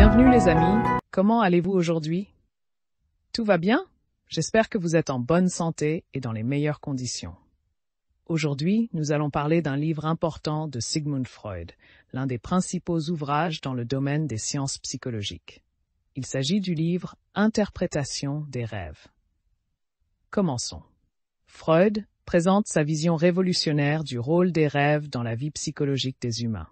Bienvenue les amis, comment allez-vous aujourd'hui? Tout va bien? J'espère que vous êtes en bonne santé et dans les meilleures conditions. Aujourd'hui, nous allons parler d'un livre important de Sigmund Freud, l'un des principaux ouvrages dans le domaine des sciences psychologiques. Il s'agit du livre Interprétation des rêves. Commençons. Freud présente sa vision révolutionnaire du rôle des rêves dans la vie psychologique des humains.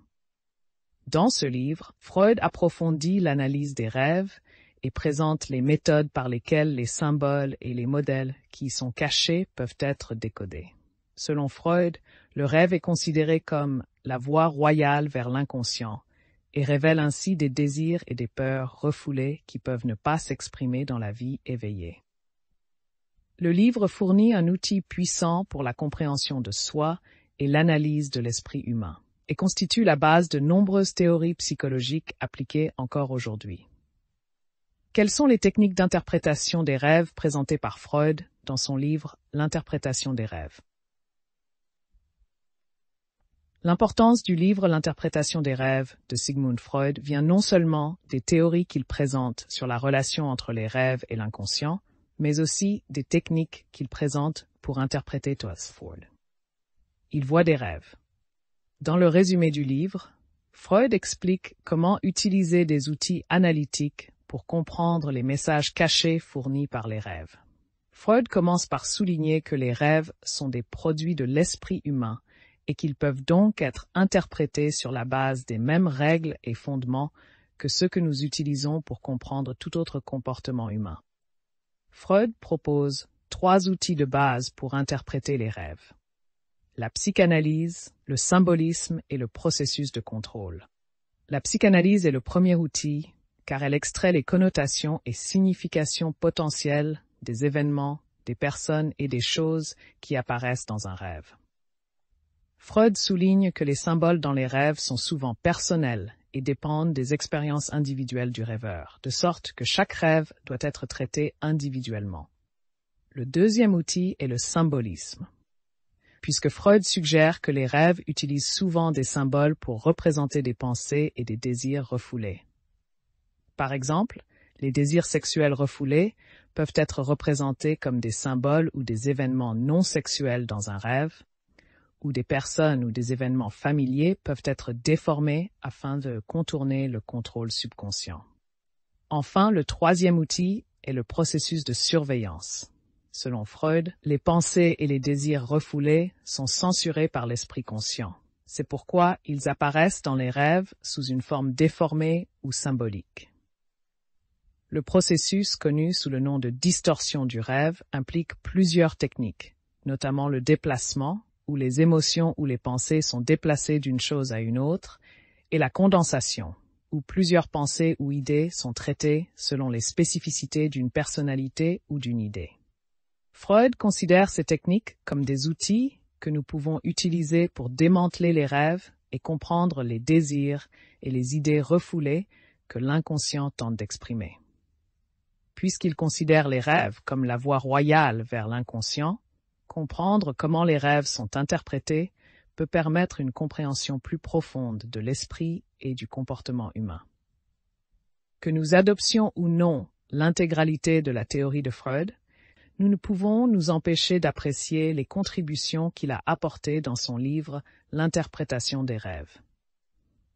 Dans ce livre, Freud approfondit l'analyse des rêves et présente les méthodes par lesquelles les symboles et les modèles qui y sont cachés peuvent être décodés. Selon Freud, le rêve est considéré comme la voie royale vers l'inconscient et révèle ainsi des désirs et des peurs refoulés qui peuvent ne pas s'exprimer dans la vie éveillée. Le livre fournit un outil puissant pour la compréhension de soi et l'analyse de l'esprit humain, et constitue la base de nombreuses théories psychologiques appliquées encore aujourd'hui. Quelles sont les techniques d'interprétation des rêves présentées par Freud dans son livre L'interprétation des rêves? L'importance du livre L'interprétation des rêves de Sigmund Freud vient non seulement des théories qu'il présente sur la relation entre les rêves et l'inconscient, mais aussi des techniques qu'il présente pour interpréter Freud. Il voit des rêves. Dans le résumé du livre, Freud explique comment utiliser des outils analytiques pour comprendre les messages cachés fournis par les rêves. Freud commence par souligner que les rêves sont des produits de l'esprit humain et qu'ils peuvent donc être interprétés sur la base des mêmes règles et fondements que ceux que nous utilisons pour comprendre tout autre comportement humain. Freud propose 3 outils de base pour interpréter les rêves: la psychanalyse, le symbolisme et le processus de contrôle. La psychanalyse est le premier outil car elle extrait les connotations et significations potentielles des événements, des personnes et des choses qui apparaissent dans un rêve. Freud souligne que les symboles dans les rêves sont souvent personnels et dépendent des expériences individuelles du rêveur, de sorte que chaque rêve doit être traité individuellement. Le deuxième outil est le symbolisme, puisque Freud suggère que les rêves utilisent souvent des symboles pour représenter des pensées et des désirs refoulés. Par exemple, les désirs sexuels refoulés peuvent être représentés comme des symboles ou des événements non sexuels dans un rêve, ou des personnes ou des événements familiers peuvent être déformés afin de contourner le contrôle subconscient. Enfin, le troisième outil est le processus de surveillance. Selon Freud, les pensées et les désirs refoulés sont censurés par l'esprit conscient. C'est pourquoi ils apparaissent dans les rêves sous une forme déformée ou symbolique. Le processus, connu sous le nom de distorsion du rêve, implique plusieurs techniques, notamment le déplacement, où les émotions ou les pensées sont déplacées d'une chose à une autre, et la condensation, où plusieurs pensées ou idées sont traitées selon les spécificités d'une personnalité ou d'une idée. Freud considère ces techniques comme des outils que nous pouvons utiliser pour démanteler les rêves et comprendre les désirs et les idées refoulées que l'inconscient tente d'exprimer. Puisqu'il considère les rêves comme la voie royale vers l'inconscient, comprendre comment les rêves sont interprétés peut permettre une compréhension plus profonde de l'esprit et du comportement humain. Que nous adoptions ou non l'intégralité de la théorie de Freud, nous ne pouvons nous empêcher d'apprécier les contributions qu'il a apportées dans son livre L'interprétation des rêves.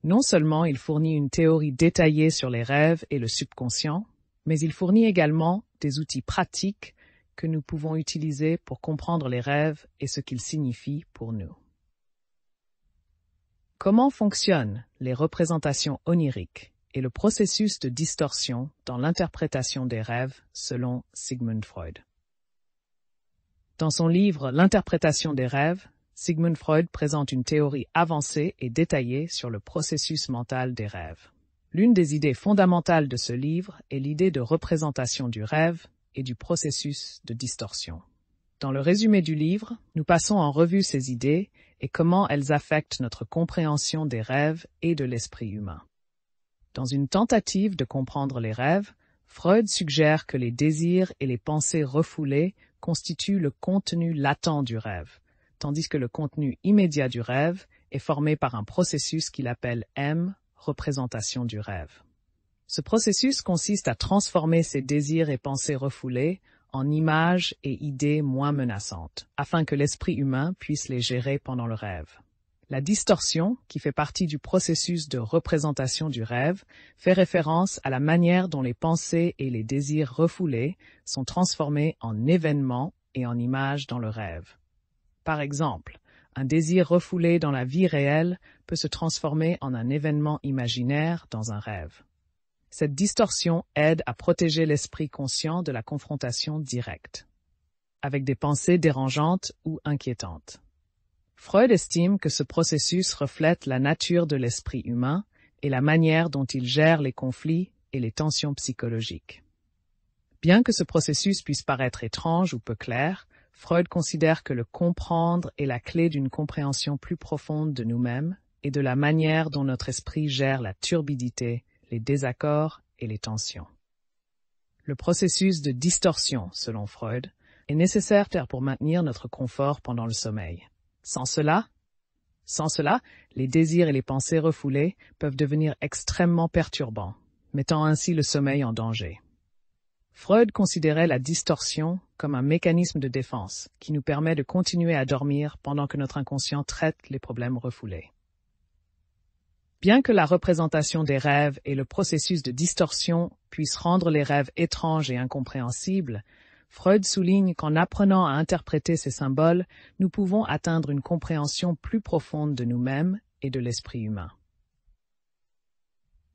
Non seulement il fournit une théorie détaillée sur les rêves et le subconscient, mais il fournit également des outils pratiques que nous pouvons utiliser pour comprendre les rêves et ce qu'ils signifient pour nous. Comment fonctionnent les représentations oniriques et le processus de distorsion dans l'interprétation des rêves selon Sigmund Freud? Dans son livre L'interprétation des rêves, Sigmund Freud présente une théorie avancée et détaillée sur le processus mental des rêves. L'une des idées fondamentales de ce livre est l'idée de représentation du rêve et du processus de distorsion. Dans le résumé du livre, nous passons en revue ces idées et comment elles affectent notre compréhension des rêves et de l'esprit humain. Dans une tentative de comprendre les rêves, Freud suggère que les désirs et les pensées refoulées constituent le contenu latent du rêve, tandis que le contenu immédiat du rêve est formé par un processus qu'il appelle M, représentation du rêve. Ce processus consiste à transformer ces désirs et pensées refoulés en images et idées moins menaçantes, afin que l'esprit humain puisse les gérer pendant le rêve. La distorsion, qui fait partie du processus de représentation du rêve, fait référence à la manière dont les pensées et les désirs refoulés sont transformés en événements et en images dans le rêve. Par exemple, un désir refoulé dans la vie réelle peut se transformer en un événement imaginaire dans un rêve. Cette distorsion aide à protéger l'esprit conscient de la confrontation directe, avec des pensées dérangeantes ou inquiétantes. Freud estime que ce processus reflète la nature de l'esprit humain et la manière dont il gère les conflits et les tensions psychologiques. Bien que ce processus puisse paraître étrange ou peu clair, Freud considère que le comprendre est la clé d'une compréhension plus profonde de nous-mêmes et de la manière dont notre esprit gère la turbidité, les désaccords et les tensions. Le processus de distorsion, selon Freud, est nécessaire pour maintenir notre confort pendant le sommeil. Sans cela, les désirs et les pensées refoulées peuvent devenir extrêmement perturbants, mettant ainsi le sommeil en danger. Freud considérait la distorsion comme un mécanisme de défense qui nous permet de continuer à dormir pendant que notre inconscient traite les problèmes refoulés. Bien que la représentation des rêves et le processus de distorsion puissent rendre les rêves étranges et incompréhensibles, Freud souligne qu'en apprenant à interpréter ces symboles, nous pouvons atteindre une compréhension plus profonde de nous-mêmes et de l'esprit humain.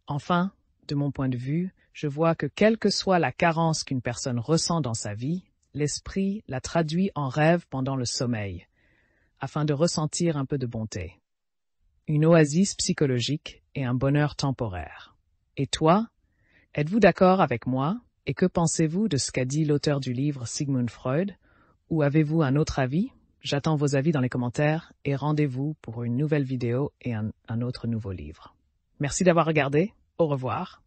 Enfin, de mon point de vue, je vois que quelle que soit la carence qu'une personne ressent dans sa vie, l'esprit la traduit en rêve pendant le sommeil, afin de ressentir un peu de bonté. Une oasis psychologique et un bonheur temporaire. Et toi, êtes-vous d'accord avec moi? Et que pensez-vous de ce qu'a dit l'auteur du livre Sigmund Freud? Ou avez-vous un autre avis? J'attends vos avis dans les commentaires et rendez-vous pour une nouvelle vidéo et un autre nouveau livre. Merci d'avoir regardé. Au revoir.